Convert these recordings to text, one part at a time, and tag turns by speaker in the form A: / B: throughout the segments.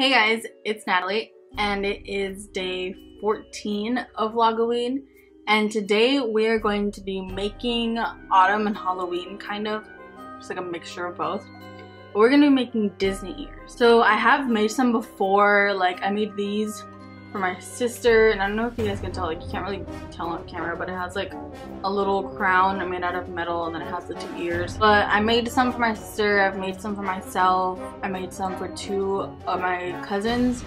A: Hey guys, it's Natalie and it is day 14 of Vlogoween, and today we are going to be making autumn and Halloween, kind of just like a mixture of both. But we're gonna be making Disney ears. So I have made some before, like I made these for my sister, and I don't know if you guys can tell, like you can't really tell on camera, but it has like a little crown made out of metal and then it has the two ears. But I made some for my sister, I've made some for myself, I made some for two of my cousins,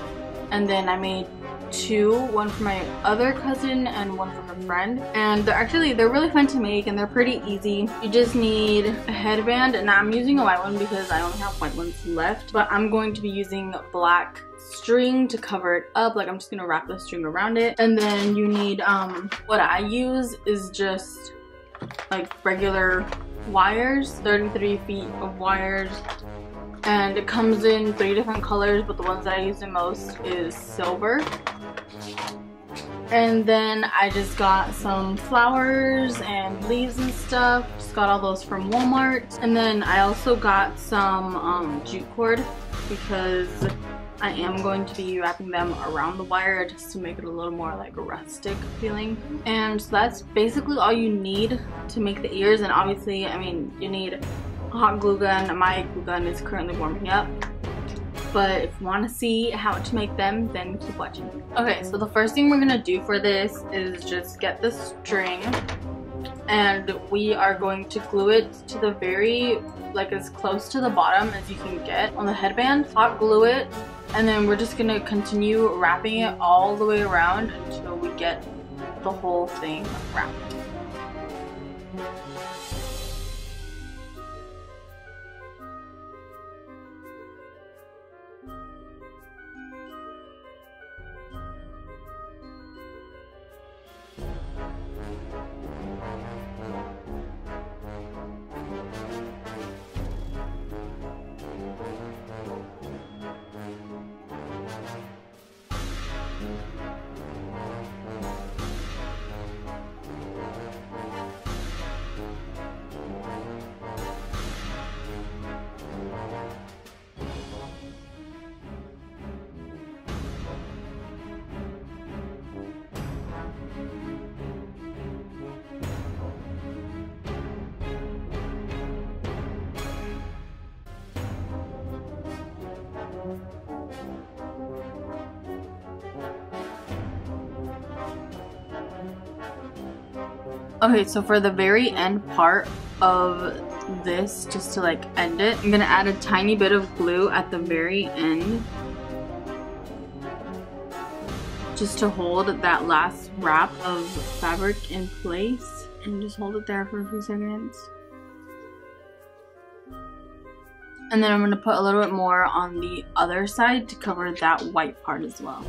A: and then I made two, one for my other cousin and one for her friend. And they're really fun to make and they're pretty easy. You just need a headband, and I'm using a white one because I only have white ones left, but I'm going to be using black string to cover it up. Like I'm just gonna wrap the string around it. And then you need what I use is just like regular wires, 33 feet of wires, and it comes in 3 different colors, but the ones that I use the most is silver. And then I just got some flowers and leaves and stuff. Just got all those from Walmart. And then I also got some jute cord because I am going to be wrapping them around the wire just to make it a little more like rustic feeling. And so that's basically all you need to make the ears. And obviously, I mean, you need a hot glue gun. My glue gun is currently warming up. But if you want to see how to make them, then keep watching. Okay, so the first thing we're gonna do for this is just get the string, and we are going to glue it to the very, like as close to the bottom as you can get on the headband. Hot glue it, and then we're just gonna continue wrapping it all the way around until we get the whole thing wrapped. Okay, so for the very end part of this, just to like end it, I'm gonna add a tiny bit of glue at the very end just to hold that last wrap of fabric in place, and just hold it there for a few seconds. And then I'm gonna put a little bit more on the other side to cover that white part as well.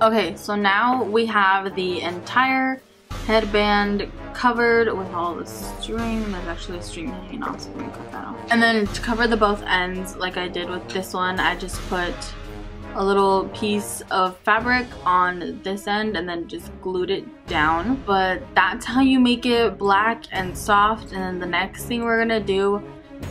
A: Okay, so now we have the entire headband covered with all the string. There's actually a string hanging off, so I'm gonna cut that off. And then to cover the both ends, like I did with this one, I just put a little piece of fabric on this end and then just glued it down. But that's how you make it black and soft. And then the next thing we're gonna do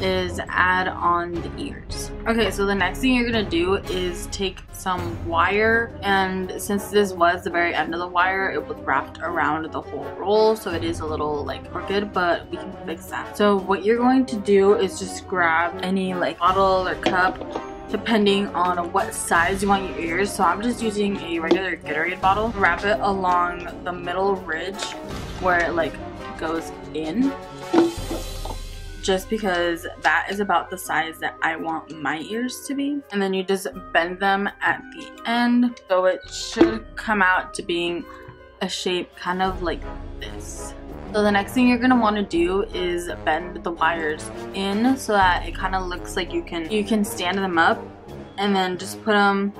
A: is add on the ears. Okay, so the next thing you're gonna do is take some wire, and since this was the very end of the wire, it was wrapped around the whole roll, so it is a little like crooked, but we can fix that. So what you're going to do is just grab any like bottle or cup, depending on what size you want your ears. So I'm just using a regular Gatorade bottle. Wrap it along the middle ridge where it like goes in, just because that is about the size that I want my ears to be. And then you just bend them at the end, so it should come out to being a shape kind of like this. So the next thing you're gonna want to do is bend the wires in so that it kind of looks like you can stand them up, and then just put them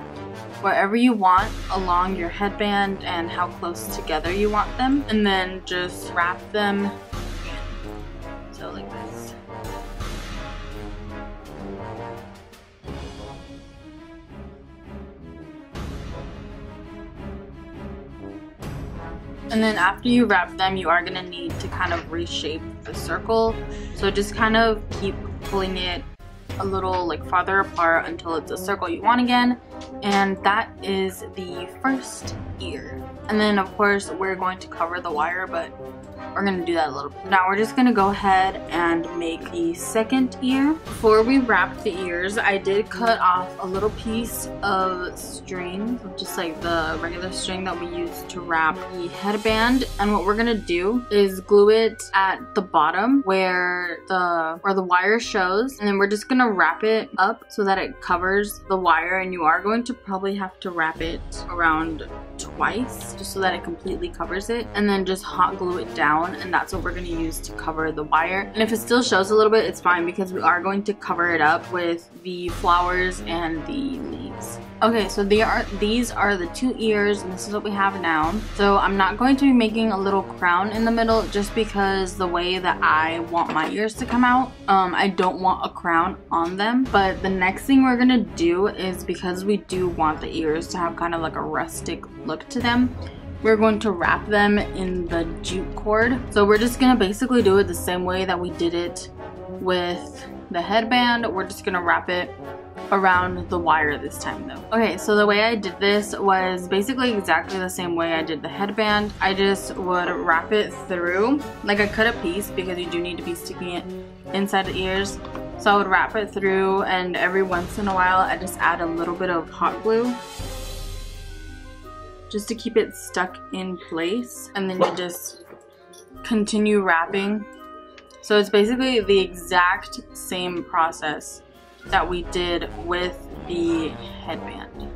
A: wherever you want along your headband and how close together you want them, and then just wrap them in. So like this. And then after you wrap them, you are gonna need to kind of reshape the circle. So just kind of keep pulling it a little like farther apart until it's a circle you want again. And that is the first ear. And then of course we're going to cover the wire, but we're gonna do that a little bit. Now we're just gonna go ahead and make the second ear. Before we wrap the ears, I did cut off a little piece of string, just like the regular string that we use to wrap the headband. And what we're gonna do is glue it at the bottom where the wire shows, and then we're just gonna wrap it up so that it covers the wire. And you are going to probably have to wrap it around twice just so that it completely covers it, and then just hot glue it down, and that's what we're going to use to cover the wire. And if it still shows a little bit, it's fine because we are going to cover it up with the flowers and the leaves. Okay, so these are the two ears, and this is what we have now. So I'm not going to be making a little crown in the middle just because the way that I want my ears to come out, I don't want a crown on them. But the next thing we're gonna do is, because we do want the ears to have kind of like a rustic look to them, we're going to wrap them in the jute cord. So we're just gonna basically do it the same way that we did it with the headband. We're just gonna wrap it around the wire this time though. Okay, so the way I did this was basically exactly the same way I did the headband. I just would wrap it through, like I cut a piece because you do need to be sticking it inside the ears. So I would wrap it through, and every once in a while I just add a little bit of hot glue just to keep it stuck in place, and then you just continue wrapping. So it's basically the exact same process that we did with the headband.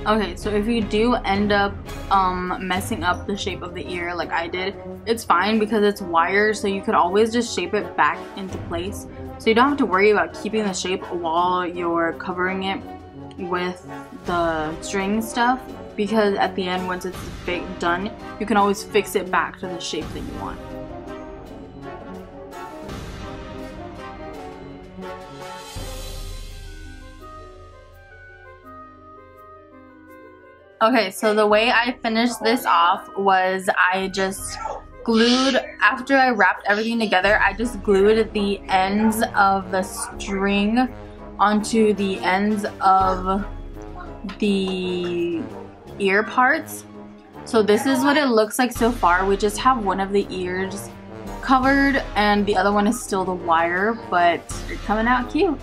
A: Okay, so if you do end up messing up the shape of the ear like I did, it's fine because it's wire, so you could always just shape it back into place. So you don't have to worry about keeping the shape while you're covering it with the string stuff, because at the end, once it's done, you can always fix it back to the shape that you want. Okay, so the way I finished this off was I just glued, after I wrapped everything together, I just glued the ends of the string onto the ends of the ear parts. So this is what it looks like so far. We just have one of the ears covered and the other one is still the wire, but it's coming out cute.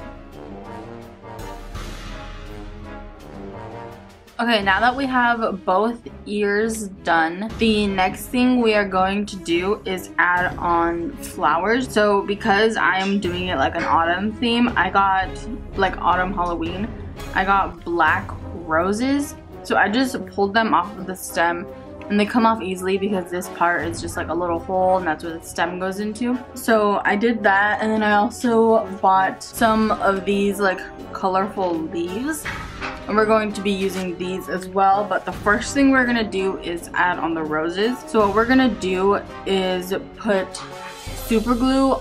A: Okay, now that we have both ears done, the next thing we are going to do is add on flowers. So because I am doing it like an autumn theme, I got, like autumn Halloween, I got black roses. So I just pulled them off of the stem, and they come off easily because this part is just like a little hole and that's where the stem goes into. So I did that, and then I also bought some of these like colorful leaves. And we're going to be using these as well, but the first thing we're gonna do is add on the roses. So what we're gonna do is put super glue.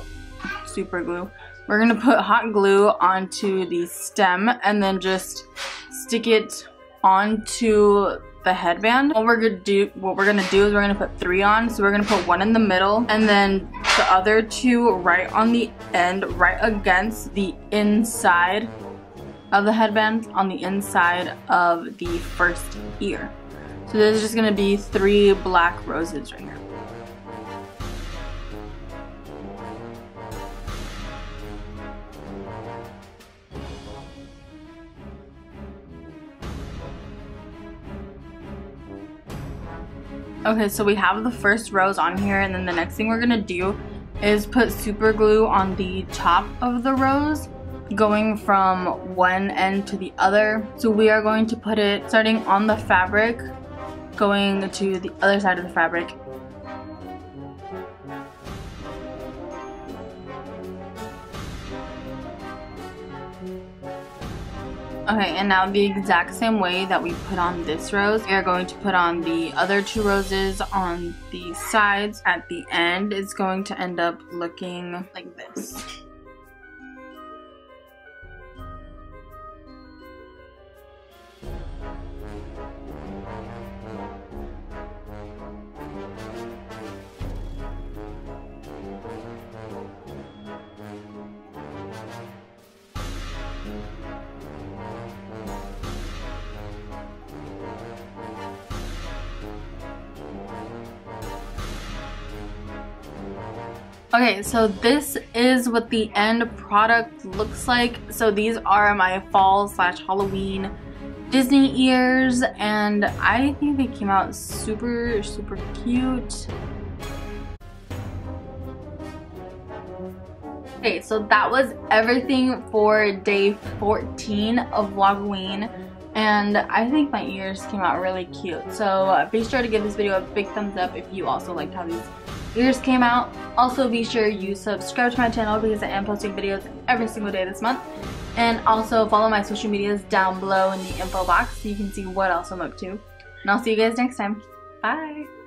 A: We're gonna put hot glue onto the stem and then just stick it onto the headband. What we're gonna do is we're gonna put 3 on. So we're gonna put 1 in the middle and then the other 2 right on the end, right against the inside of the headband, on the inside of the first ear. So there's just gonna be 3 black roses right here. Okay, so we have the first rose on here, and then the next thing we're gonna do is put super glue on the top of the rose, going from one end to the other. So we are going to put it starting on the fabric going to the other side of the fabric. Okay, and now the exact same way that we put on this rose, we are going to put on the other 2 roses on the sides. At the end, it's going to end up looking like this. Okay, so this is what the end product looks like. So these are my fall / Halloween Disney ears, and I think they came out super cute. Okay, so that was everything for day 14 of Vlogoween, and I think my ears came out really cute. So be sure to give this video a big thumbs up if you also liked how these ears came out. Also, be sure you subscribe to my channel because I am posting videos every single day this month. And also follow my social medias down below in the info box so you can see what else I'm up to. And I'll see you guys next time. Bye!